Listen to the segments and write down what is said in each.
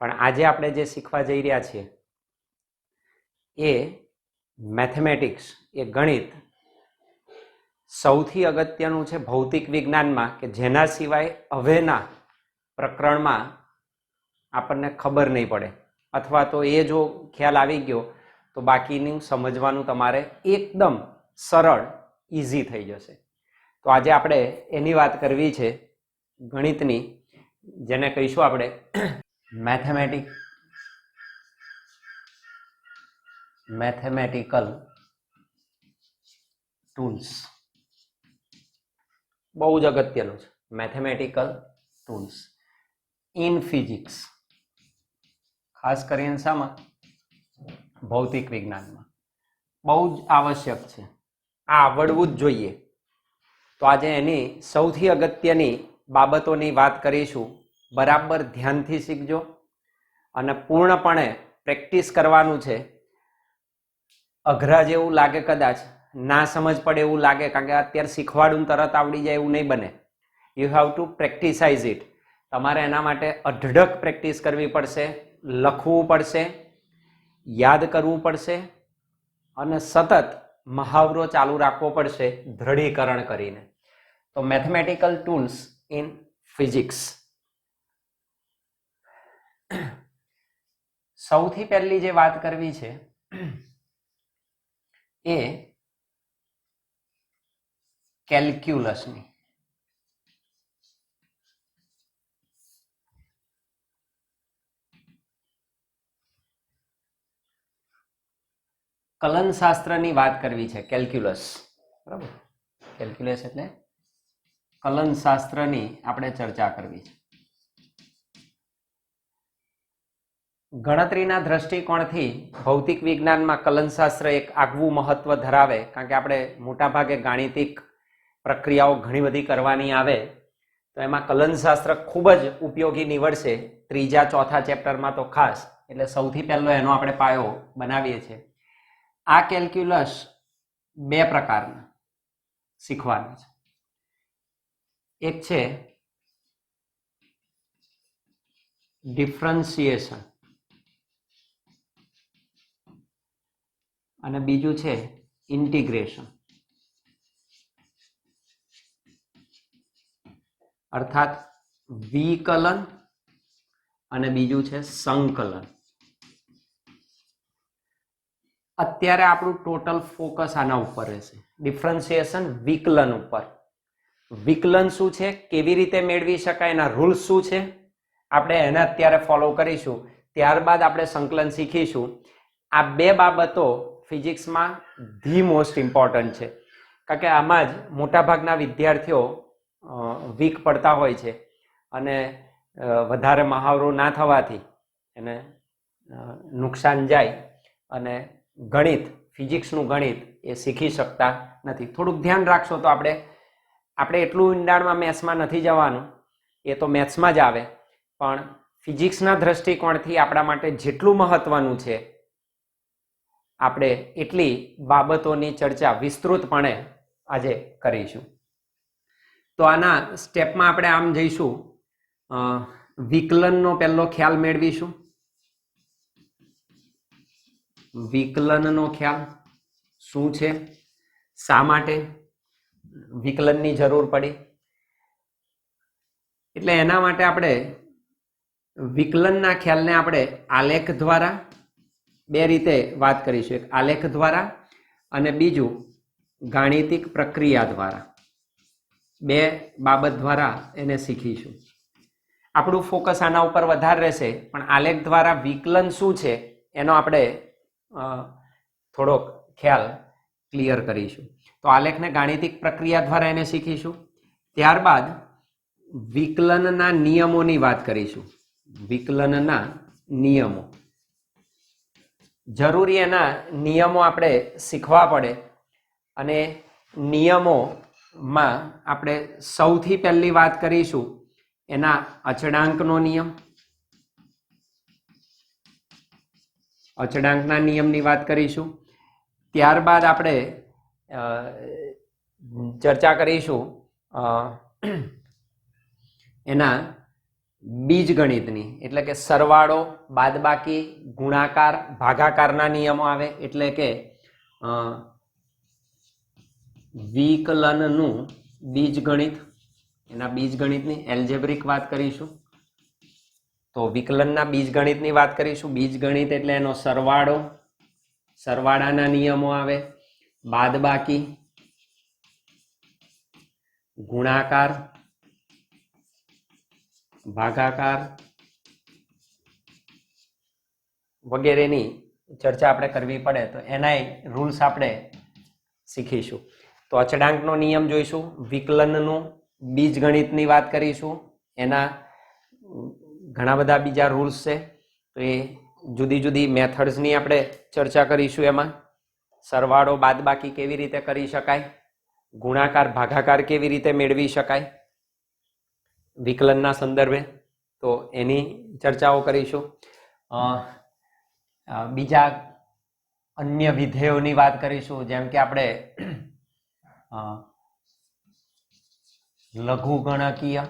પણ આજે આપણે જે શીખવા જઈ રહ્યા છીએ એ મેથેમેટિક્સ, એ ગણિત સૌથી અગત્યનું છે ભૌતિક વિજ્ઞાનમાં, કે જેના સિવાય હવેના પ્રકરણમાં આપણને ખબર નહીં પડે, અથવા તો એ જો ખ્યાલ આવી ગયો તો બાકીનું સમજવાનું તમારે એકદમ સરળ, ઇઝી થઈ જશે. તો આજે આપણે એની વાત કરવી છે, ગણિતની, જેને કહીશું આપણે મેથેમેટિકલ ટૂલ્સ. બહુ જ અગત્યનું છે મેથેમેટિકલ ટૂલ્સ ઇન ફિઝિક્સ, ખાસ કરીને શામાં? ભૌતિક વિજ્ઞાનમાં. બહુ જ આવશ્યક છે, આ આવડવું જ જોઈએ. તો આજે એની સૌથી અગત્યની બાબતોની વાત કરીશું. બરાબર ધ્યાનથી શીખજો અને પૂર્ણપણે પ્રેક્ટિસ કરવાનું છે. અઘરા જેવું લાગે, કદાચ ના સમજ પડે એવું લાગે, કારણ કે અત્યારે શીખવાડું તરત આવડી જાય એવું નહીં બને. You have to practise it. તમારે એના માટે અઢળક પ્રેક્ટિસ કરવી પડશે, લખવું પડશે, યાદ કરવું પડશે અને સતત મહાવરો ચાલુ રાખવો પડશે દ્રઢીકરણ કરીને. તો મેથેમેટિકલ ટૂલ્સ ઇન ફિઝિક્સ. સૌથી પહેલી જે વાત કરવી છે એ કેલ્ક્યુલસની. કલનશાસ્ત્રની વાત કરવી છે. કેલ્ક્યુલસ, બરાબર? કેલ્ક્યુલસ એટલે કલનશાસ્ત્રની આપણે ચર્ચા કરવી છે. ગણતરીના દ્રષ્ટિકોણથી ભૌતિક વિજ્ઞાનમાં કલનશાસ્ત્ર એક આગવું મહત્વ ધરાવે, કારણ કે આપણે મોટાભાગે ગાણિતિક પ્રક્રિયાઓ ઘણી બધી કરવાની આવે, તો એમાં કલનશાસ્ત્ર ખૂબ જ ઉપયોગી નીવડશે. ત્રીજા ચોથા ચેપ્ટરમાં તો ખાસ. એટલે સૌથી પહેલો એનો આપણે પાયો બનાવીએ છીએ. આ કેલ્ક્યુલસ બે પ્રકારના શીખવાનું છે. એક છે ડિફરન્શિએશન અને બીજું છે ઇન્ટિગ્રેશન. અર્થાત વિકલન અને બીજું છે સંકલન. અત્યારે આપણું ટોટલ ફોકસ આના ઉપર રહેશે, ડિફરન્શિએશન, વિકલન ઉપર. વિકલન શું છે, કેવી રીતે મેળવી શકાય, એના રૂલ્સ શું છે, આપણે એને અત્યારે ફોલો કરીશું. ત્યારબાદ આપણે સંકલન શીખીશું. આ બે બાબતો ફિઝિક્સમાં ધી મોસ્ટ ઇમ્પોર્ટન્ટ છે, કારણ કે આમાં જ મોટાભાગના વિદ્યાર્થીઓ વીક પડતા હોય છે અને વધારે મહાવરો ના થવાથી એને નુકસાન જાય અને ગણિત, ફિઝિક્સનું ગણિત એ શીખી શકતા નથી. થોડુંક ધ્યાન રાખશો તો આપણે એટલું ઊંડાણમાં મેથ્સમાં નથી જવાનું, એ તો મેથ્સમાં જ આવે, પણ ફિઝિક્સના દ્રષ્ટિકોણથી આપણા માટે જેટલું મહત્વનું છે આપણે એટલી બાબતોની ચર્ચા વિસ્તૃતપણે આજે કરીશું. તો આના સ્ટેપમાં આપણે આમ જઈશું. વિકલનનો પહેલો ખ્યાલ મેળવીશું. વિકલનનો ખ્યાલ શું છે, શા માટે વિકલનની જરૂર પડી, એટલે એના માટે આપણે વિકલનના ખ્યાલને આપણે આલેખ દ્વારા બે રીતે વાત કરીશું. એક આલેખ દ્વારા અને બીજું ગાણિતિક પ્રક્રિયા દ્વારા. બે બાબત દ્વારા એને શીખીશું. આપણું ફોકસ આના ઉપર વધારે રહેશે, પણ આલેખ દ્વારા વિકલન શું છે એનો આપણે થોડોક ખ્યાલ ક્લિયર કરીશું. તો તો આલેખને ગાણિતિક પ્રક્રિયા દ્વારા એને શીખીશું. ત્યારબાદ વિકલનના નિયમોની વાત કરીશું. વિકલનના નિયમો જરૂરી એના નિયમો આપણે શીખવા પડે અને નિયમોમાં આપણે સૌથી પહેલી વાત કરીશું એના અચળાંકનો નિયમ. અચળાંકના નિયમની વાત કરીશું. ત્યારબાદ આપણે ચર્ચા કરીશું એના બીજગણિતની, એટલે કે સરવાળો, બાદબાકી, ગુણાકાર, ભાગાકારના નિયમો આવે. એટલે કે વિકલનનું બીજગણિત, એના બીજગણિતની એલ્જેબ્રિક વાત કરીશું. તો વિકલનના બીજગણિતની વાત કરીશું. બીજગણિત એટલે એનો સરવાળો, સરવાળાના નિયમો આવે, બાદબાકી, ગુણાકાર, ભાગાકાર વગેરેની ચર્ચા આપણે કરવી પડે તો એના રૂલ્સ આપણે શીખીશું. તો અચળાંકનો નિયમ જોઈશું, વિકલનનું બીજગણિતની વાત કરીશું, એના ઘણા બધા બીજા રૂલ્સ છે તો એ જુદી જુદી મેથડ્સની આપણે ચર્ચા કરીશું. એમાં સરવાળો બાદબાકી કેવી રીતે કરી શકાય, ગુણાકાર ભાગાકાર કેવી રીતે મેળવી શકાય વિકલનના સંદર્ભે, તો એની ચર્ચાઓ કરીશું. બીજા અન્ય વિધેયોની વાત કરીશું, જેમ કે આપણે લઘુગણકીય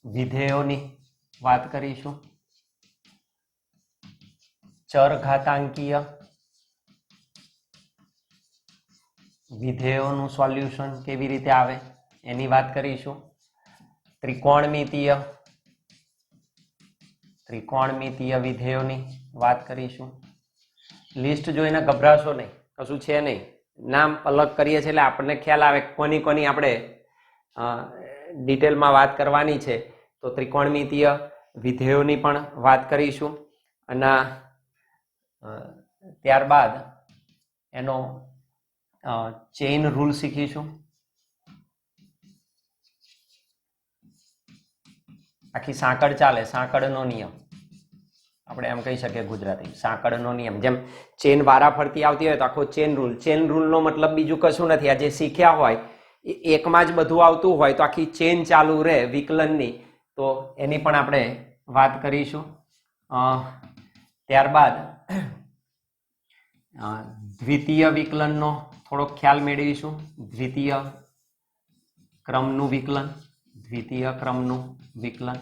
વિધેયોની વાત કરીશું, ચરઘાતાંકીય વિધેયોનું સોલ્યુશન કેવી રીતે આવે એની વાત કરીશું, ત્રિકોણમિતીય વિધેયોની વાત કરીશું. લિસ્ટ જોઈને ગભરાશો નહીં, કશું છે નહીં, નામ અલગ કરીએ છીએ એટલે આપણને ખ્યાલ આવે કોની કોની આપણે ડિટેલમાં વાત કરવાની છે. તો ત્રિકોણમિતીય વિધેયોની પણ વાત કરીશું અને ત્યારબાદ એનો ચેઇન રૂલ શીખીશું. આખી સાંકળ ચાલે, સાંકળનો નિયમ આપણે એમ કહી શકીએ ગુજરાતી, સાંકળનો નિયમ. જેમ ચેન વારા ફરતી આવતી હોય તો આખો ચેન રૂલ. ચેન રૂલનો મતલબ બીજું કશું નથી, આ જે શીખ્યા હોય એ એકમાં જ બધું આવતું હોય તો આખી ચેન ચાલુ રહે વિકલનની, તો એની પણ આપણે વાત કરીશું. ત્યારબાદ દ્વિતીય વિકલનનો થોડોક ખ્યાલ મેળવીશું. દ્વિતીય ક્રમનું વિકલન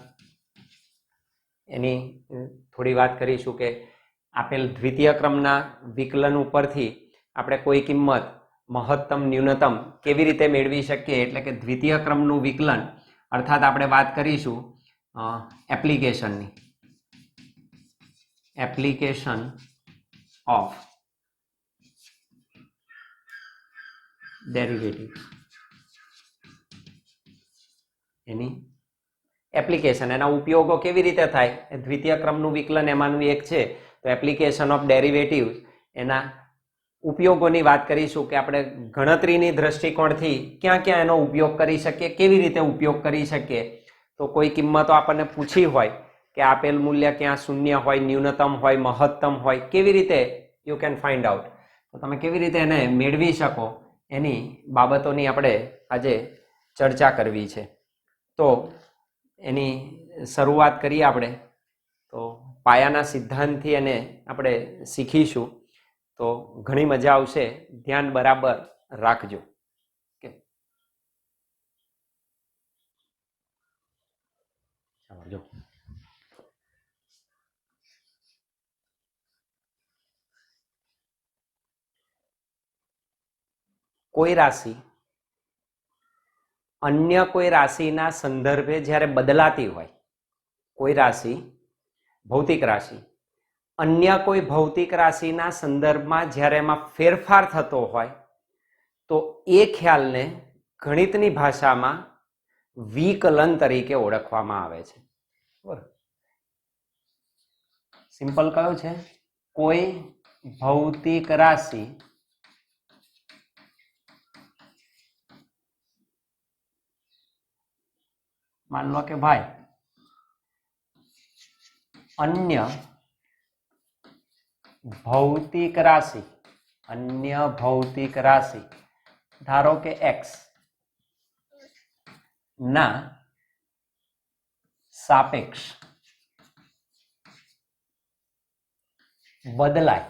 એની થોડી વાત કરીશું કે આપેલ દ્વિતીય ક્રમના વિકલન ઉપરથી આપણે કોઈ કિંમત મહત્તમ ન્યૂનતમ કેવી રીતે મેળવી શકીએ. એટલે કે દ્વિતીય ક્રમનું વિકલન અર્થાત આપણે વાત કરીશું application of derivative. Any application, એના ઉપયોગો કેવી રીતે થાય, દ્વિતીય ક્રમનું વિકલન એમાંનું એક છે. તો એપ્લિકેશન ઓફ ડેરિવેટિવ, એના ઉપયોગોની વાત કરીશું કે આપણે ગણતરીની દ્રષ્ટિકોણથી ક્યાં ક્યાં એનો ઉપયોગ કરી શકીએ, કેવી રીતે ઉપયોગ કરી શકીએ. તો કોઈ કિંમતો આપણને પૂછી હોય કે આપેલ મૂલ્ય ક્યાં શૂન્ય હોય, ન્યૂનતમ હોય, મહત્તમ હોય, કેવી રીતે યુ કેન ફાઇન્ડ આઉટ, તો તમે કેવી રીતે એને મેળવી શકો એની બાબતોની આપણે આજે ચર્ચા કરવી છે. તો એની શરૂઆત કરીએ આપણે. તો પાયાના સિદ્ધાંતથી એને આપણે શીખીશું તો ઘણી મજા આવશે. ધ્યાન બરાબર રાખજો. જો કોઈ રાશિ અન્ય કોઈ રાશિના સંદર્ભે જ્યારે બદલાતી હોય, કોઈ રાશિ ભૌતિક રાશિ અન્ય કોઈ ભૌતિક રાશિના સંદર્ભમાં જ્યારે એમાં ફેરફાર થતો હોય તો એ ખ્યાલને ગણિતની ભાષામાં વિકલન તરીકે ઓળખવામાં આવે છે. સિમ્પલ કયો છે? કોઈ ભૌતિક રાશિ मान लो कि भाई अन्य भौतिक राशि, अन्य भौतिक राशि धारो के एक्स ना सापेक्ष बदलाय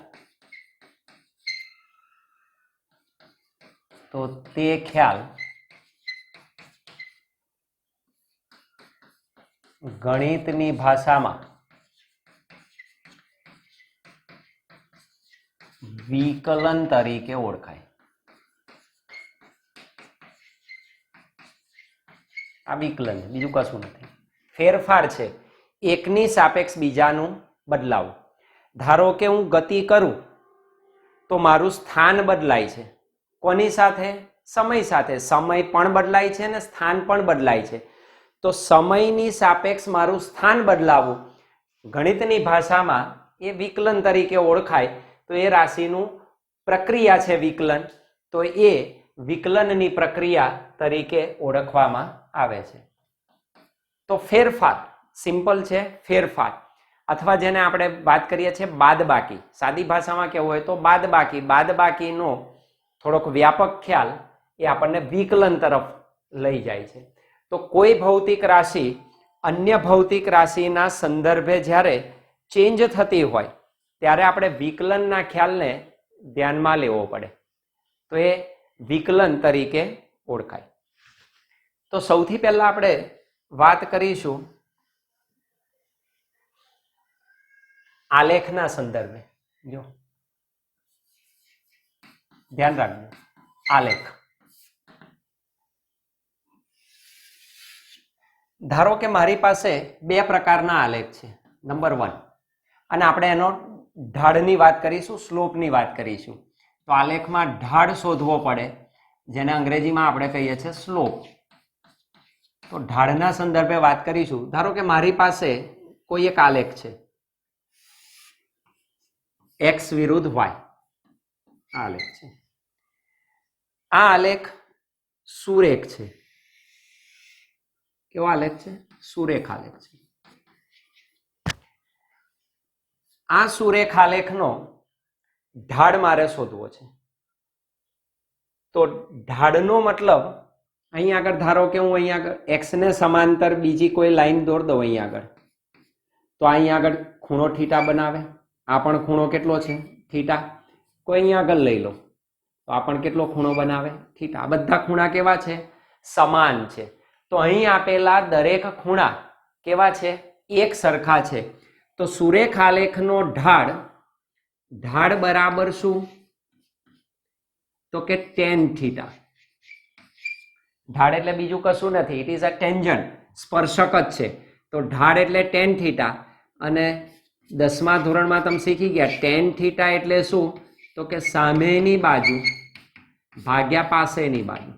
तो ते ख्याल गणितनी भाषामां विकलन तरीके ओळखाय। आ विकलन बीजू कशुं नथी, फेरफार छे, एकनी सापेक्ष बीजानुं बदलाव। धारो के हूँ गति करूं तो मारू स्थान बदलाय छे, कोनी साथे? समय साथे। समय पण बदलाय छे ने स्थान पण बदलाय छे। तो समयनी सापेक्ष मारू स्थान बदलावुं गणितनी भाषामां ए विकलन तरीके ओळखाय। तो ए राशिनुं प्रक्रिया छे विकलन, तो ए विकलननी प्रक्रिया तरीके ओळखवामां आवे छे। तो फेरफार सिंपल छे, फेरफार अथवा जेने आपणे बात करीए छीए बादबाकी, सादी भाषामां केवुं होय तो बादबाकी, बादबाकीनो थोड़ोक व्यापक ख्याल ए आपणने विकलन तरफ लई जाय छे। तो कोई भौतिक राशि अन्य भौतिक राशिना संदर्भे ज्यारे चेन्ज थती होय त्यारे आपणे विकलनना ख्यालने ध्यानमां लेवो पड़े, तो ए विकलन तरीके ओळखाय। तो सौथी पहेला आपणे वात करीशुं आलेखना संदर्भे। जो ध्यान राखજો, आलेख। धारो के मारी पासे बे प्रकारना आलेख छे, नंबर 1 अने आपणे एनो ढाळनी वात करीशुं, स्लोपनी वात करीशुं। तो आलेखमां ढाळ शोधवो पड़े, जेने अंग्रेजीमां आपणे कहीए छीए स्लोप। तो ढाळना संदर्भे वात करीशुं। धारो के मारी पासे कोई एक आलेख छे, एक्स विरुद्ध वाय आलेख छे। आ आलेख सुरेख छे। केवो आलेख छे? सुरेख आलेख छे। आ सुरेख आलेखनो ढाळ मारे शोधवो छे। तो ढाळनो मतलब अहीं आगळ धारो के हूँ अहीं आगळ एक्स ने समांतर बीजी कोई लाइन दौड़ दઉં अहीं आगळ, तो अहीं आगळ खूणो थीटा बनावे। आ पण खूणो केटलो छे? थीटा। कोई अहीं आगळ लई लो तो आ पण केटलो खूणो बनावे? थीटा। आ बधा खूणा केवा छे? समान छे। तो अहीं आपेला दरेक खूणा केवा छे? एक सरखा छे। तो सुरेख आलेखनो ढाळ, ढाळ बराबर शुं? तो के tan थीटा। ढाळ एटले बीजुं कशुं नथी, इट इज अ टेन्जन, स्पर्शक ज छे। तो ढाळ एटले tan थीटा। अने 10मा धोरणमां तमे शीखी गया tan थीटा एटले शुं? तो के सामेनी बाजू भाग्या पासेनी बाजू।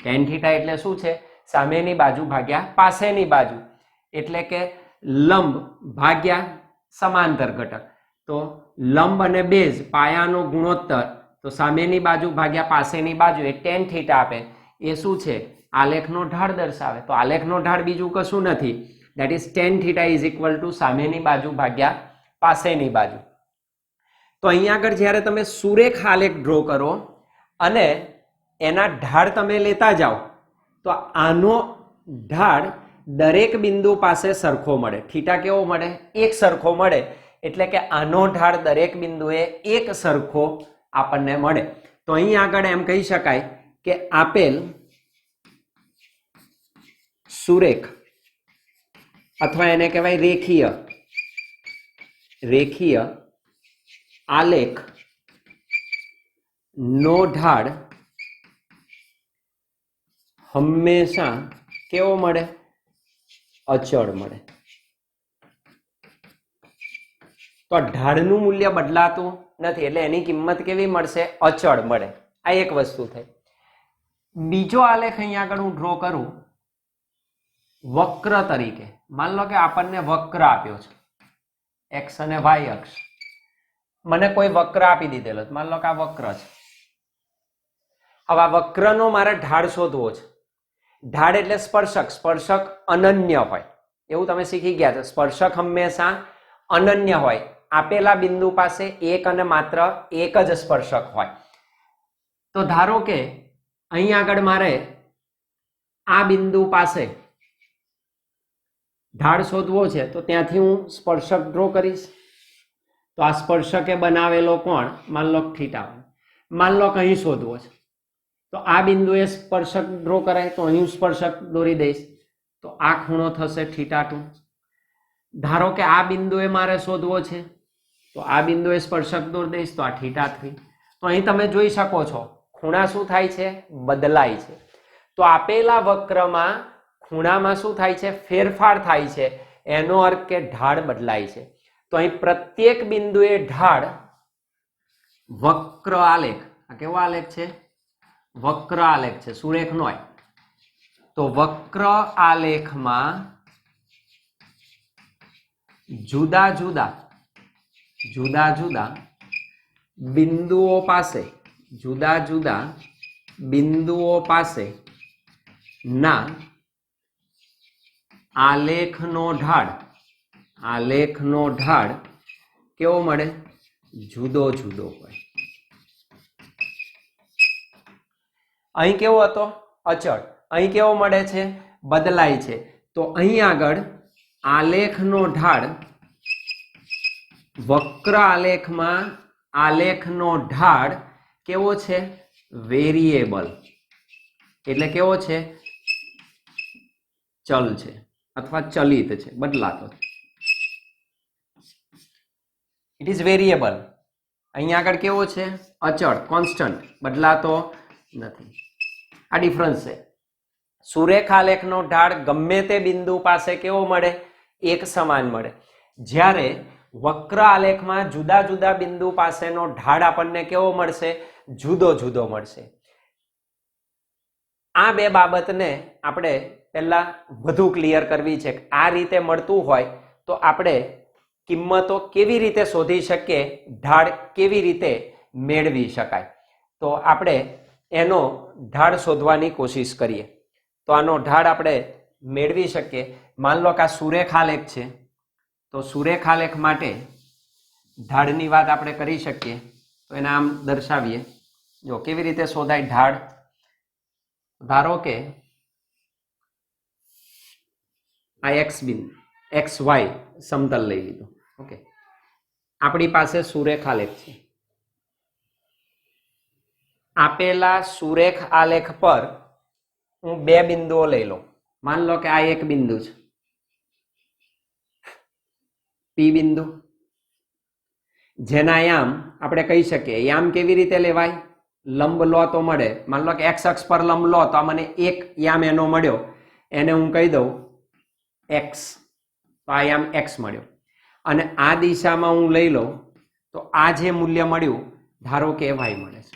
tan थीटा एटले शुं छे? सामेनी बाजू भाग्या पासेनी बाजू, एटले के लंब भाग्या समांतर घटक। तो लंब अने बेज पायानो गुणोत्तर, तो सामेनी बाजू भाग्या पासेनी बाजू ए tan थीटा आपे, ए शुं छे? आलेखनो ढाळ दर्शावे। तो आलेखनो ढाळ बीजुं कशुं नथी, that is tan theta is equal to सामेनी बाजू भाग्या पासेनी बाजू। तो अहीं आगळ ज्यारे तमे सुरेख आलेख ड्रो करो अने एना ढाळ तमे लेता जाओ तो आनो ढाळ दरेक बिंदु पासे सरखो मळे। थीटा केवो मळे? एक सरखो मळे। एटले के आनो ढाळ दरेक बिंदुए एक सरखो आपणने मळे। तो अहीं आगळ एम कही शकाय के आपेल सुरेख अथवा एने कहेवाय रेखीय, रेखीय आलेख नो ढाळ हमेशा केवो मळे? अचळ मळे। तो ढाळनुं मूल्य बदलातुं नथी, એટલે એની કિંમત કેવી મળશે? અચળ મળે। આ એક વસ્તુ થઈ। બીજો આલેખ અહીં આગળ હું ડ્રો કરું વક્ર તરીકે। માન લો કે આપણને વક્ર આપ્યો છે, x અને y અક્ષ। મને કોઈ વક્ર આપી દીધેલો, માન લો કે આ વક્ર છે। હવે આ વક્રનો મારે ઢાળ શોધવો છે। ઢાળ એટલે સ્પર્શક, સ્પર્શક અનન્ય હોય એવું તમે શીખી ગયા છો. સ્પર્શક હંમેશા અનન્ય હોય. આપેલા બિંદુ પાસે એક અને માત્ર એક જ સ્પર્શક હોય. તો ધારો કે અહીં આગળ મારે આ બિંદુ પાસે ઢાળ શોધવો છે, તો ત્યાંથી હું સ્પર્શક ડ્રો કરીશ. તો આ સ્પર્શકે બનાવેલો કોણ માન લો થીટા, માન લો કે અહીં શોધવો છે, તો આ બિંદુએ સ્પર્શક ડ્રો કરાય, તો અહીં સ્પર્શક દોરી દઈશ, તો આ ખૂણો થશે θ2. ધારો કે આ બિંદુએ મારે શોધવો છે, તો આ બિંદુએ સ્પર્શક દોરી દઈશ, તો આ θ3. તો અહીં તમે જોઈ શકો છો ખૂણા શું થાય છે, બદલાય છે. તો આપેલા વક્રમાં ખૂણામાં શું થાય છે, ફેરફાર થાય છે. એનો અર્થ કે ઢાળ બદલાય છે. તો અહીં પ્રત્યેક બિંદુએ ઢાળ વક્ર આલેખ, આ કેવો આલેખ છે, વક્ર આલેખ છે, સુરેખ નો હોય. તો વક્ર આલેખમાં જુદા જુદા બિંદુઓ પાસે, જુદા જુદા બિંદુઓ પાસે ના આલેખનો ઢાળ કેવો મળે, જુદો જુદો હોય. અહીં કેવો હતો, અચળ. અહીં કેવો મળે છે, બદલાય છે. તો અહીં આગળ આલેખનો ઢાળ, વક્ર આલેખમાં આલેખનો ઢાળ કેવો છે, વેરિયેબલ. એટલે કેવો છે, ચલ છે અથવા ચલિત છે, બદલાતો છે. It is variable. અહીંયા આગળ કેવો છે, અચળ, કોન્સ્ટન્ટ, બદલાતો નથી. આ ડિફરન્સ છે. સુરેખ આલેખનો ઢાળ ગમે તે બિંદુ પાસે કેવો મળે, એક સમાન મળે. જ્યારે વક્ર આલેખમાં જુદા જુદા બિંદુ પાસેનો ઢાળ આપણને કેવો મળશે, જુદો જુદો મળશે. આ બે બાબતને આપણે પહેલા વધુ ક્લિયર કરવી છે. આ રીતે મળતું હોય તો આપણે કિંમતો કેવી રીતે શોધી શકીએ, ઢાળ કેવી રીતે મેળવી શકાય. તો આપણે એનો ઢાળ શોધવાની કોશિશ કરીએ. તો આનો ઢાળ આપણે મેળવી શકીએ. માન લો કે આ સુરેખ આલેખ છે, તો સુરેખ આલેખ માટે ઢાળની વાત આપણે કરી શકીએ. તો એને આમ દર્શાવીએ. જો કેવી રીતે શોધાય ઢાળ. ધારો કે આ એક્સ બિંદુ, XY સમતલ લઈ લીધું. ઓકે, આપણી પાસે સુરેખ આલેખ છે. આપેલા સુરેખ આલેખ પર હું બે બિંદુઓ લઈ લઉં. માન લો કે આ એક બિંદુ છે, પી બિંદુ, જેના યામ આપણે કહી શકીએ. યામ કેવી રીતે લેવાય, લંબ લો તો મળે. માન લો કે એક્સ અક્ષ પર લંબ લો તો મને એક યામ એનો મળ્યો, એને હું કહી દઉં એક્સ. તો આ યામ એક્સ મળ્યો. અને આ દિશામાં હું લઈ લઉં તો આ જે મૂલ્ય મળ્યું, ધારો કે વાય મળે છે.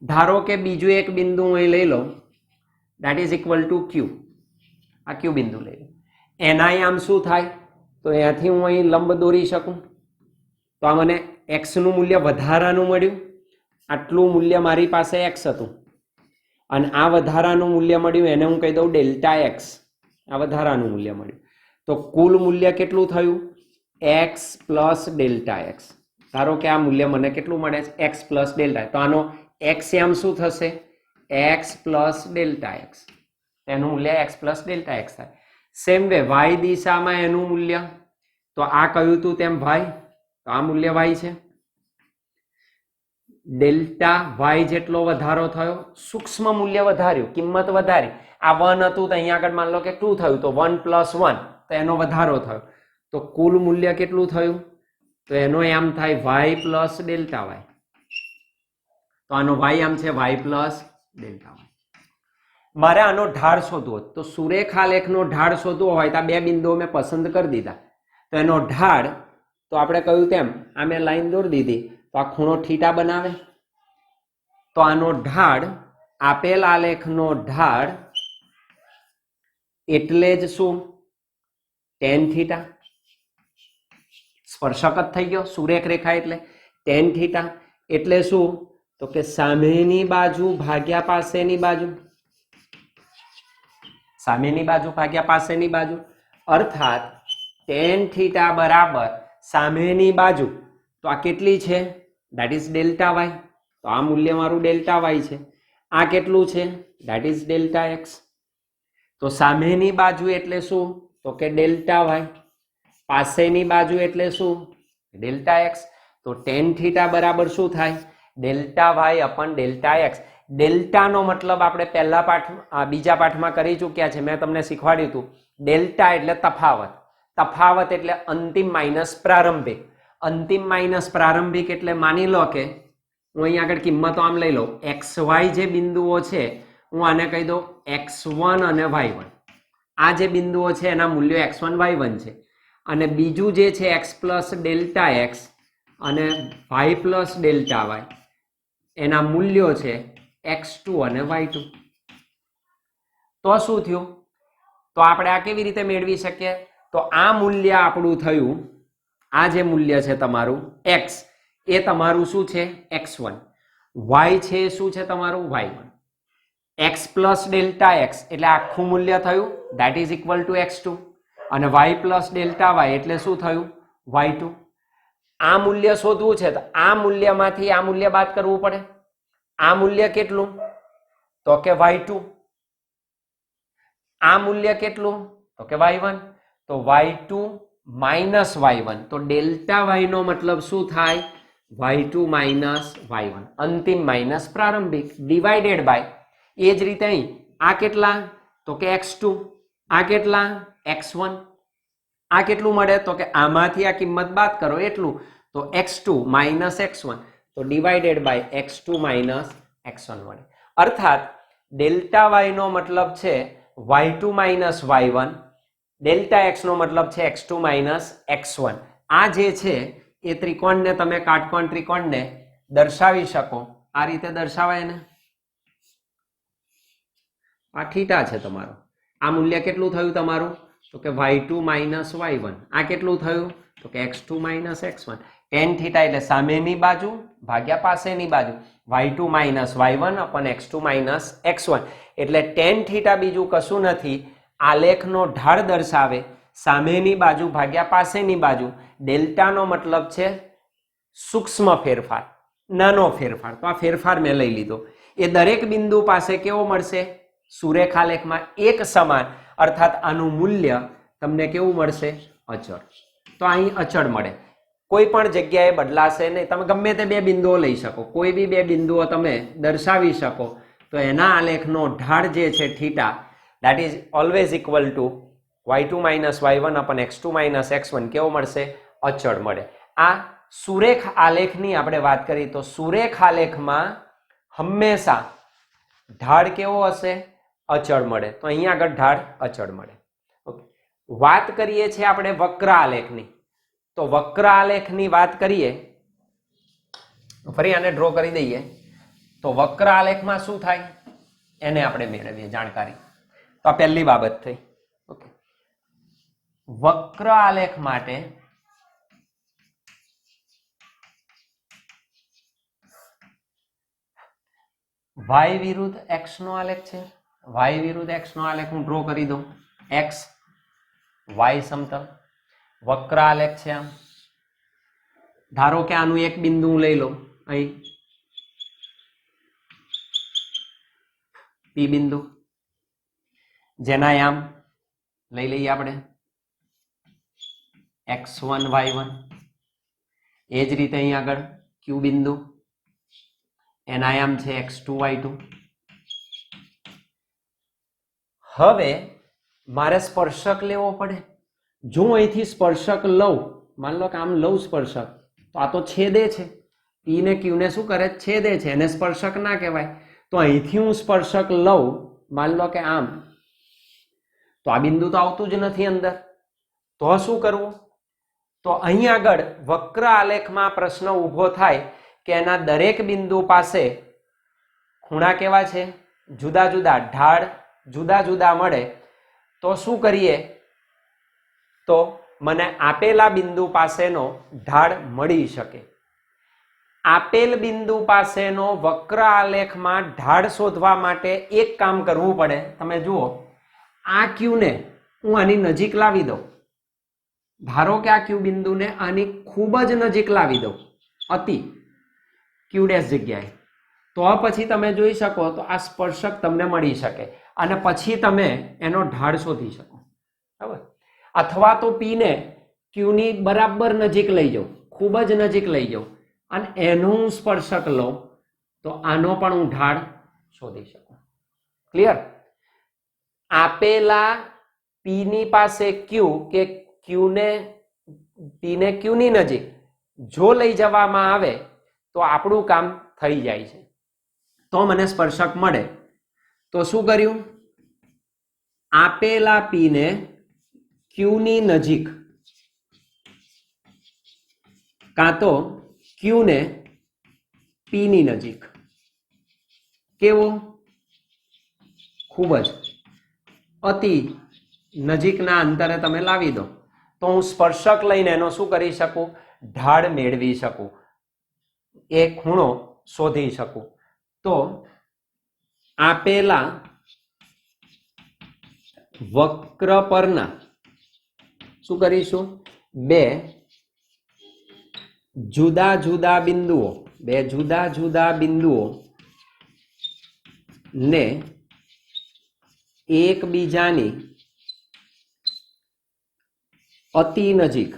ધારો કે બીજું એક બિંદુ હું અહીં લઈ લઉં, દેટ ઇઝ ઇક્વલ ટુ ક્યુ. આ ક્યુ બિંદુ લઈ લઉં. એના યામ શું થાય, તો અહીંયાથી હું અહીં લંબ દોરી શકું. તો આ મને એક્સ નું મૂલ્ય વધારાનું મળ્યું. આટલું મૂલ્ય મારી પાસે એક્સ હતું અને આ વધારાનું મૂલ્ય મળ્યું, એને હું કહી દઉં ડેલ્ટા એક્સ. આ વધારાનું મૂલ્ય મળ્યું. તો કુલ મૂલ્ય કેટલું થયું, એક્સ પ્લસ ડેલ્ટા એક્સ. ધારો કે આ મૂલ્ય મને કેટલું મળે છે, એક્સ પ્લસ ડેલ્ટા. તો આનો એક્સ યામ શું થશે, એક્સ પ્લસ ડેલ્ટા એક્સ. એનું મૂલ્ય એક્સ પ્લસ ડેલ્ટા એક્સ થાય. સેમ વે વાય દિશામાં એનું મૂલ્ય, તો આ કહ્યું હતું તેમ વાય, તો આ મૂલ્ય વાય છે. ડેલ્ટા વાય જેટલો વધારો થયો, સૂક્ષ્મ મૂલ્ય વધાર્યું, કિંમત વધારી. આ 1 હતું તો અહીંયા આગળ માન લો કે 2 થયું, તો 1 + 1, તો એનો વધારો થયો. તો કુલ મૂલ્ય કેટલું થયું, તો એનો આમ થાય વાય પ્લસ ડેલ્ટા વાય. તો આનો વાય આમ છે વાય પ્લસ ડેલ્ટા વાય. મારે આનો ઢાળ શોધવો, તો સુરેખ આલેખનો ઢાળ શોધવો હોય તો આ બે બિંદુઓ મેં પસંદ કરી દીધા. તો એનો ઢાળ, તો આપણે કહ્યું તેમ આ મેં લાઈન દોરી દીધી, તો આ ખૂણો થીટા બનાવે. તો આનો ઢાળ, આપેલ આલેખનો ઢાળ એટલે જ શું, tan થીટા. સ્પર્શક જ થઈ ગયો, સુરેખ રેખા એટલે tan થીટા. એટલે શું, તો કે સામેની બાજુ ભાગ્યા પાસેની બાજુ. સામેની બાજુ ભાગ્યા પાસેની બાજુ, અર્થાત tan θ બરાબર સામેની બાજુ, તો આ કેટલી છે? That is delta y. તો આ મૂલ્ય મારું ડેલ્ટા વાય છે. આ કેટલું છે? That is delta x. તો સામેની બાજુ એટલે શું? તો કે ડેલ્ટા વાય. પાસેની બાજુ એટલે શું? Delta x. તો tan θ બરાબર શું થાય? Delta y upon delta x. ડેલ્ટાનો મતલબ આપણે પહેલા બીજા પાઠમાં કરી ચૂક્યા છે, મેં તમને શીખવાડ્યું હતું. ડેલ્ટા એટલે તફાવત. તફાવત એટલે અંતિમ માઇનસ પ્રારંભિક. અંતિમ માઇનસ પ્રારંભિક એટલે માની લો કે હું અહીં આગળ કિંમતો આમ લઈ લઉં. એક્સ વાય જે બિંદુઓ છે, હું આને કહી દઉં x1 અને y1. આ જે બિંદુઓ છે એના મૂલ્યો x1 y1 છે. અને બીજું જે છે x પ્લસ ડેલ્ટા એક્સ અને y પ્લસ ડેલ્ટા વાય, એના મૂલ્યો છે x2 અને y2. તો શું થયું? તો આપણે આ કેવી રીતે મેળવી શકીએ? તો આ મૂલ્ય આપણું થયું, આ જે મૂલ્ય છે તમારું x, એ તમારું શું છે? x1. y છે શું છે તમારું? y1. x plus delta x એટલે આખું મૂલ્ય થયું, that is equal to x2. અને y પ્લસ ડેલ્ટા વાય એટલે શું થયું? y2. આ મૂલ્ય શોધવું છે તો આ મૂલ્યમાંથી આ મૂલ્ય બાદ કરવું પડે. આ મૂલ્ય કેટલું? તો કે y2. આ મૂલ્ય કેટલું? તો કે y1. તો y2 માઇનસ y1. તો ડેલ્ટા વાય નો મતલબ શું થાય? y2 minus y1. અંતિમ માઇનસ પ્રારંભિક ડિવાઇડેડ બાય. એ જ રીતે અહીં આ કેટલા? તો કે x2. આ કેટલા? x1. આ કેટલું મળે? તો કે આમાંથી આ કિંમત બાદ કરો એટલું, તો x2 માઇનસ x1. તો divided by x2 minus x1 મળે. અર્થાત ડેલ્ટા વાય નો મતલબ છે y2 minus y1, delta x નો મતલબ છે x2 માઇનસ x1. આ જે છે એ ત્રિકોણને તમે કાટકોણ ત્રિકોણને દર્શાવી શકો. આ રીતે દર્શાવાય ને. આ થીટા છે તમારો. આ મૂલ્ય કેટલું થયું તમારું? તો કે y2 માઇનસ y1. આ કેટલું થયું? તો કે x2 માઇનસ x1. tan θ એટલે સામેની બાજુ ભાગ્યા પાસેની બાજુ, y2 minus y1 અપન x2 minus x1. એટલે tan θ બીજું કશું નથી, આલેખનો ઢાળ દર્શાવે, સામેની બાજુ ભાગ્યા પાસેની બાજુ. ડેલ્ટાનો મતલબ છે સૂક્ષ્મ ફેરફાર, નાનો ફેરફાર. તો આ ફેરફાર મેં લઈ લીધો. એ દરેક બિંદુ પાસે કેવો મળશે? સુરેખાલેખમાં એક સમાન. અર્થાત આનું મૂલ્ય તમને કેવું મળશે? અચળ. તો અહીં અચળ મળે, કોઈ પણ જગ્યાએ બદલાશે નહીં. તમે ગમે તે બે બિંદુઓ લઈ શકો, કોઈ બી બે બિંદુઓ તમે દર્શાવી શકો, તો એના આલેખનો ઢાળ જે છે theta, that is always equal to y2 minus y1 upon x2 minus x1 કેવો મળશે? અચળ મળે. આ સુરેખ આલેખની આપણે વાત કરી તો સુરેખ આલેખમાં હંમેશા ઢાળ કેવો હશે? અચળ મળે. તો અહીંયા આગળ ઢાળ અચળ મળે. ઓકે, વાત કરીએ છીએ આપણે વક્ર આલેખની. તો વક્ર આલેખની વાત કરીએ, ફરી આને ડ્રો કરી દઈએ. તો વક્ર આલેખમાં શું થાય એને આપણે મેળવીએ જાણકારી. તો આ પહેલી બાબત થઈ. ઓકે, વક્ર આલેખ માટે y વિરુદ્ધ x નો આલેખ છે. y વિરુદ્ધ x નો આલેખ હું ડ્રો કરી દઉં. x y સમતલ વક્ર આલેખ છે. આમ ધારો કે આનું એક બિંદુ હું લઈ લઉં, અહીં P બિંદુ, જેના આમ લઈ લઈએ આપણે x1 y1. એ જ રીતે અહીં આગળ Q બિંદુ, એના આમ છે x2 y2. હવે મારે સ્પર્શક લેવો પડે. જો અહીંથી સ્પર્શક લઉં, માન લો કે આમ લઉં સ્પર્શક, તો આ તો છેદે છે. P ને Q ને શું કરે? છેદે છે. એને સ્પર્શક ના કહેવાય. તો અહીંથી હું સ્પર્શક લઉં, માન લો કે આમ, તો આ બિંદુ તો આવતું જ નથી અંદર. તો શું કરવું? તો અહીં આગળ વક્ર આલેખમાં પ્રશ્ન ઊભો થાય કે એના દરેક બિંદુ પાસે ખૂણા કેવા છે? જુદા જુદા. ઢાળ જુદા જુદા મળે. તો શું કરીએ? તો મને આપેલા બિંદુ પાસેનો ઢાળ મળી શકે. આપેલ બિંદુ પાસેનો વક્ર આલેખમાં ઢાળ શોધવા માટે એક કામ કરવું પડે. તમે જુઓ, આ ક્યુ ને હું આની નજીક લાવી દઉં, ધારો કે આ ક્યુ બિંદુને આની ખૂબ જ નજીક લાવી દઉં અતિ ક્યુ ડેશ જગ્યાએ, તો પછી તમે જોઈ શકો તો આ સ્પર્શક તમને મળી શકે અને પછી તમે એનો ઢાળ શોધી શકો, બરાબર. અથવા તો પી ને ક્યુ ની બરાબર નજીક લઈ જાઉં, ખૂબ જ નજીક લઈ જાઉં અને એનું સ્પર્શક લઉં તો આનો પણ હું ઢાળ શોધી શકું. ક્લિયર? આપેલા પી ની પાસે ક્યુ કે પી ને ક્યુ ની નજીક જો લઈ જવામાં આવે તો આપણું કામ થઈ જાય છે, તો મને સ્પર્શક મળે. તો શું કર્યું? આપેલા પી ને ક્યુ ની નજીક કાં તો ક્યુ ને પી ની નજીક, કેવો? ખૂબ જ અતિ નજીકના અંતરે તમે લાવી દો તો હું સ્પર્શક લઈને એનો શું કરી શકું? ઢાળ મેળવી શકું, એ ખૂણો શોધી શકું. તો આપેલા વક્ર પરના શું કરીશું? બે જુદા જુદા બિંદુઓ ને એકબીજાની અતિ નજીક,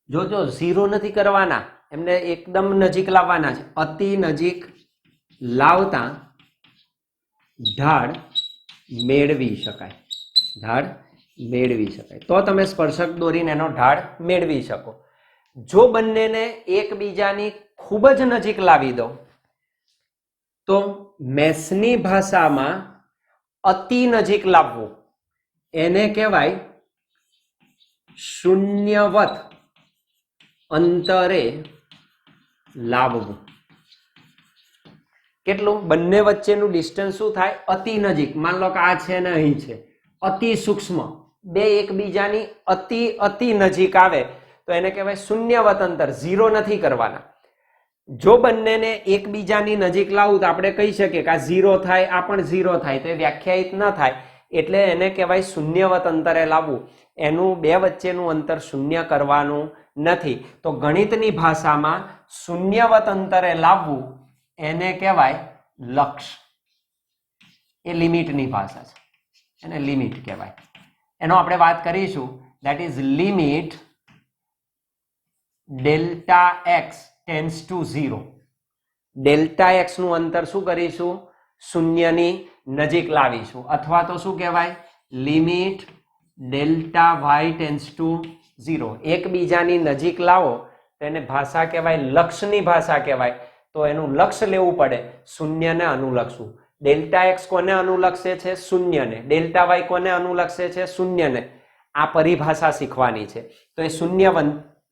જોજો ઝીરો નથી કરવાના, એમને એકદમ નજીક લાવવાના છે. અતિ નજીક લાવતા ઢાળ મેળવી શકાય, તો તમે સ્પર્શક દોરીને એનો ઢાળ મેળવી શકો. જો બંનેને એકબીજાની ખૂબ જ નજીક લાવી દો તો મેથ્સની ભાષામાં અતિ નજીક લાવવું એને કહેવાય શૂન્યવત અંતરે લાવવું. કેટલું? બંને વચ્ચેનું ડિસ્ટન્સ શું થાય? અતિ નજીક. માન લો કે આ છે ને અહીં છે, અતિ સૂક્ષ્મ, બે એકબીજાની અતિ નજીક આવે તો એને કહેવાય શૂન્યવત અંતર. ઝીરો નથી કરવાના. જો બંનેને એકબીજાની નજીક લાવું તો આપણે કહી શકીએ કે આ ઝીરો થાય, આ પણ ઝીરો થાય, તો એ વ્યાખ્યાયિત ન થાય, એટલે એને કહેવાય શૂન્યવત અંતરે લાવવું. એનું બે વચ્ચેનું અંતર શૂન્ય કરવાનું નથી. તો ગણિતની ભાષામાં શૂન્યવત અંતરે લાવવું એને કહેવાય લક્ષ. એ લિમિટની ભાષા છે, એને લિમિટ કહેવાય. એનો આપણે વાત કરીશું, that is limit delta x tends to 0. Delta x નું અંતર શું કરીશું? શૂન્યની નજીક લાવીશું. અથવા તો શું કહેવાય? Limit delta y tends to 0. એકબીજાની નજીક લાવો તો એને ભાષા કહેવાય લક્ષની ભાષા કહેવાય. તો એનું લક્ષ લેવું પડે, શૂન્યને અનુલક્ષવું. ડેલ્ટા એક્સ કોને અનુલક્ષે છે? શૂન્યને. ડેલ્ટા વાય કોને અનુલક્ષે છે? શૂન્યને. આ પરિભાષા શીખવાની છે. તો એ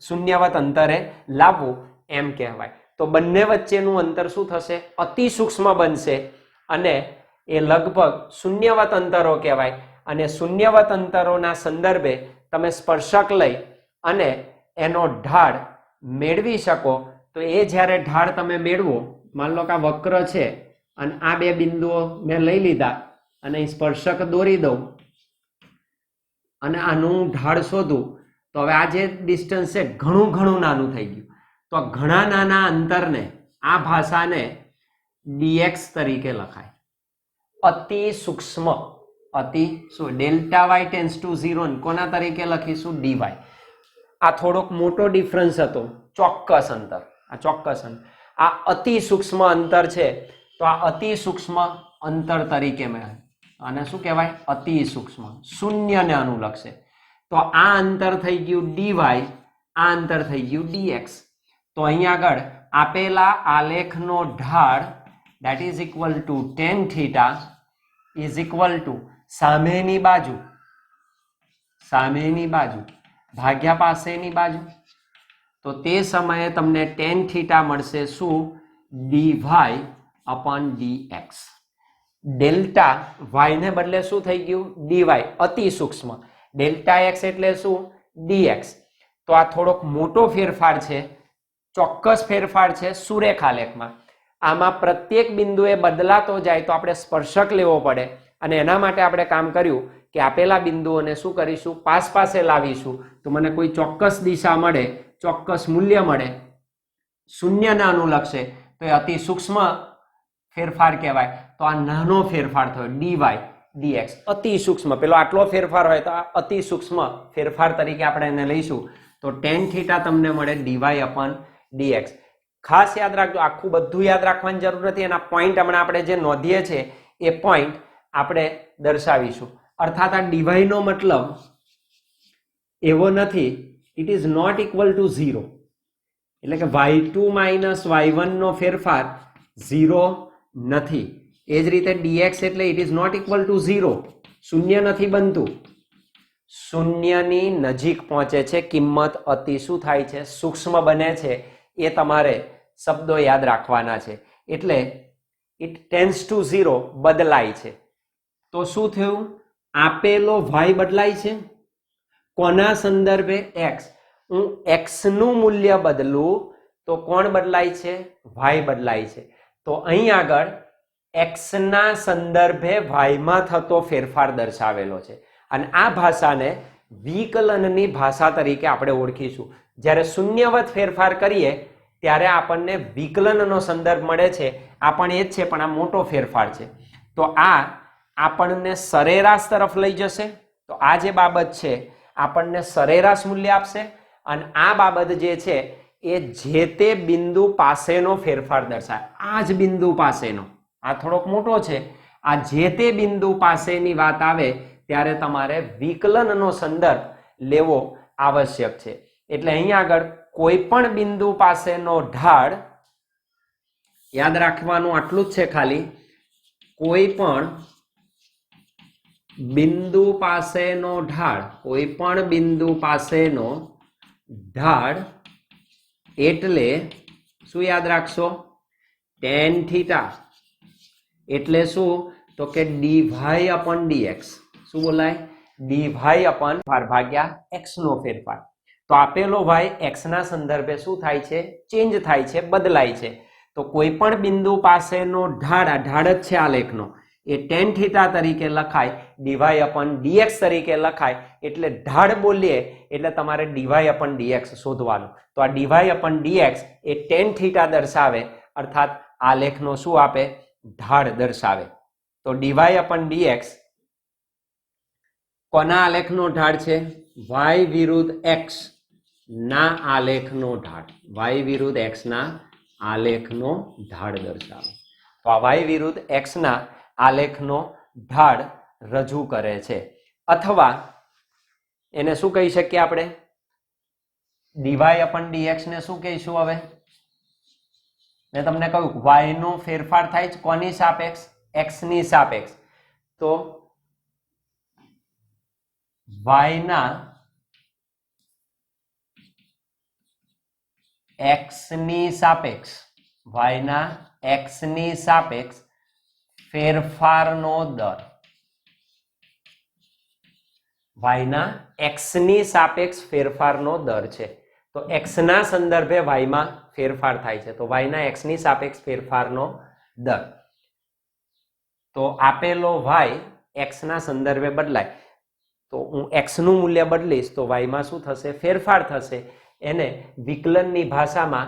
શૂન્યવત અંતરે લાવવું એમ કહેવાય. તો બંને વચ્ચેનું અંતર શું થશે? અતિ સૂક્ષ્મ બનશે અને એ લગભગ શૂન્યવત અંતરો કહેવાય. અને શૂન્યવત અંતરોના સંદર્ભે તમે સ્પર્શક લઈ અને એનો ઢાળ મેળવી શકો. તો એ જ્યારે ઢાળ તમે મેળવો, માન લો કે આ વક્ર છે અને આ બે બિંદુઓ મેં લઈ લીધા અને સ્પર્શક દોરી દઉં અને આનું ઢાળ શોધું, તો હવે આ જે ડિસ્ટન્સ છે ઘણું નાનું થઈ ગયું. તો ઘણા નાના અંતરને, આ ભાષાને dx તરીકે લખાય. અતિ સૂક્ષ્મ, ડેલ્ટા વાય ટેન્ડ્સ ટુ 0 કોના તરીકે લખીશું? dy. આ થોડોક મોટો ડિફરન્સ હતો, ચોક્કસ અંતર. આ અતિ સૂક્ષ્મ અંતર છે, તો આ અતિ સૂક્ષ્મ અંતર તરીકે મેં, અને શું કહેવાય? અતિ સૂક્ષ્મ, શૂન્યને અનુલક્ષે. તો આ અંતર થઈ ગયું dy, આ અંતર થઈ ગયું dx. તો અહીંયા આગળ આપેલા આલેખનો ઢાળ that is equal to tan theta is equal to સામેની બાજુ ભાગ્યા પાસેની બાજુ. તો તે સમયે તમને tan theta મળશે શું? dy upon dx. Delta y ને બદલે શું થઈ ગયું? dy, અતિ સૂક્ષ્મ. ડેલ્ટા x એટલે શું? dx. તો આ થોડોક મોટો ફેરફાર છે, ચોક્કસ ફેરફાર છે સુરેખાલેખમાં. આમાં પ્રત્યેક બિંદુએ બદલાતો જાય તો આપણે સ્પર્શક લેવો પડે અને એના માટે આપણે કામ કર્યું કે આપેલા બિંદુઓને શું કરીશું, પાસ પાસે લાવીશું તો મને કોઈ ચોક્કસ દિશા મળે, ચોક્કસ મૂલ્ય મળે, શૂન્યને અનુલક્ષે તો એ અતિ સૂક્ષ્મ ફેરફાર કહેવાય. તો આ નાનો ફેરફાર થયો ડીવાય ડીએક્સ, અતિ સૂક્ષ્મ. પેલો આટલો ફેરફાર હોય તો આ અતિ સૂક્ષ્મ ફેરફાર તરીકે આપણે એને લઈશું. તો ટેન થીટા તમને મળે ડીવાય અપન ડીએક્સ. ખાસ યાદ રાખજો, આખું બધું યાદ રાખવાની જરૂર નથી. એના પોઈન્ટ હમણાં આપણે જે નોંધીએ છીએ એ પોઈન્ટ આપણે દર્શાવીશું. અર્થાત આ ડીવાય નો મતલબ એવો નથી, it is not equal to 0. એટલે કે y2 માઇનસ y1 નો ફેરફાર 0 નથી. એ જ રીતે dx એટલે it is not equal to 0, શૂન્ય નથી બનતું. શૂન્યની નજીક પહોંચે છે, કિંમત અતિ શું થાય છે, સૂક્ષ્મ બને છે. એ તમારે શબ્દો યાદ રાખવાના છે. એટલે ઇટ ટેન્ડ્સ ટુ 0 બદલાય છે. તો શું થયું, આપેલો y બદલાય છે કોના સંદર્ભે, x. હું x નું મૂલ્ય બદલું તો કોણ બદલાય છે, y બદલાય છે. તો અહીં આગળ x ના સંદર્ભે y માં થતો ફેરફાર દર્શાવેલો છે. અને આ ભાષાને વિકલનની ભાષા તરીકે આપણે ઓળખીશું. જ્યારે શૂન્યવત ફેરફાર કરીએ ત્યારે આપણને વિકલનનો સંદર્ભ મળે છે. આ પણ એ જ છે, પણ આ મોટો ફેરફાર છે. તો આ આપણને સરેરાશ તરફ લઈ જશે. તો આ જે બાબત છે આપણને સરેરાશ મૂલ્ય આપશે અને આ બાબત જે છે એ જે તે બિંદુ પાસેનો ફેરફાર દર્શાવે. આ જ બિંદુ પાસેનો, આ થોડોક મોટો છે, આ જે તે બિંદુ પાસેની વાત આવે ત્યારે તમારે વિકલનનો સંદર્ભ લેવો આવશ્યક છે. એટલે અહીંયા આગળ કોઈ પણ બિંદુ પાસેનો ઢાળ, યાદ રાખવાનું આટલું જ છે ખાલી, કોઈ પણ બિંદુ પાસેનો ઢાળ, કોઈ પણ બિંદુ પાસેનો ઢાળ એટલે શું યાદ રાખશો, ટેન થીટા. એટલે શું, તો કે dy અપન dx. શું બોલાય, dy અપન ભાગ્યા x નો ફેરફાર. તો આપેલો y x ના સંદર્ભે શું થાય છે, ચેન્જ થાય છે, બદલાય છે. તો કોઈ પણ બિંદુ પાસેનો ઢાળ, આ ઢાળ જ છે આલેખનો, એ ટેન થીટા તરીકે લખાય, dy અપન dx તરીકે લખાય. એટલે ઢાળ બોલીએ એટલે તમારે dy અપન dx શોધવાનું. તો આ dy અપન dx એ ટેન થીટા દર્શાવે, અર્થાત આલેખનો શું આપે, ઢાળ દર્શાવે. તો dy અપન dx કોના આલેખનો ઢાળ છે, y વિરુદ્ધ x ના આલેખનો ઢાળ. y વિરુદ્ધ x ના આલેખનો ઢાળ દર્શાવે. તો આ y વિરુદ્ધ x ના આલેખનો ઢાળ રજૂ કરે છે. અથવા એને શું કહી શકીએ આપણે, dy અપન dx ને શું કહીશું હવે, મેં તમને કહ્યું y નો ફેરફાર થાય છે કોની સાપેક્ષ, x ની સાપેક્ષ. તો y ના x ની સાપેક્ષ, y ના x ની સાપેક્ષ ફેરફારનો દર, y ના x ની સાપેક્ષ ફેરફારનો દર છે. તો x ના સંદર્ભે y માં ફેરફાર થાય છે. તો y ના x ની સાપેક્ષ ફેરફારનો દર. તો આપેલો y x ના સંદર્ભે બદલાય, તો હું x નું મૂલ્ય બદલીશ તો y માં શું થશે, ફેરફાર થશે. એને વિકલનની ભાષામાં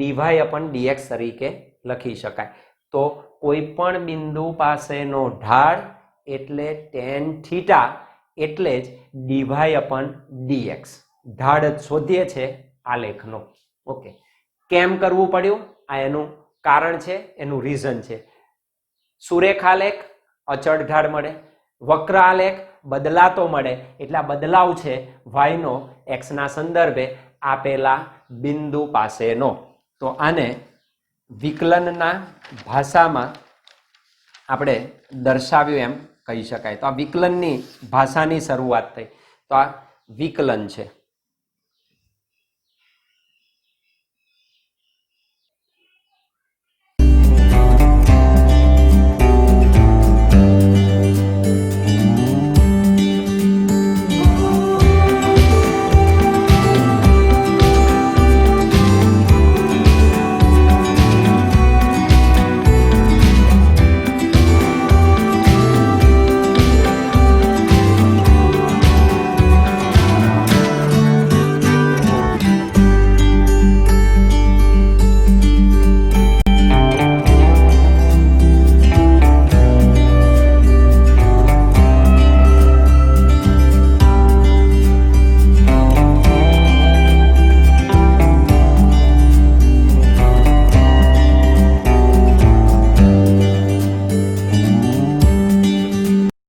dy અપન dx તરીકે લખી શકાય. તો કોઈ પણ બિંદુ પાસેનો ઢાળ એટલે ટેન થીટા, એટલે જ dy અપન dx. ઢાળ જ શોધીએ છે આલેખનો. ઓકે, કેમ કરવું પડ્યું, આ એનું કારણ છે, એનું રીઝન છે. સુરેખાલેખ અચળ ઢાળ મળે, વક્ર આલેખ બદલાતો મળે. એટલે આ બદલાવ છે y નો x ના સંદર્ભે આપેલા બિંદુ પાસેનો. તો આને વિકલનના ભાષામાં આપણે દર્શાવ્યું એમ કહી શકાય. તો આ વિકલનની ભાષાની શરૂઆત થઈ. તો આ વિકલન છે.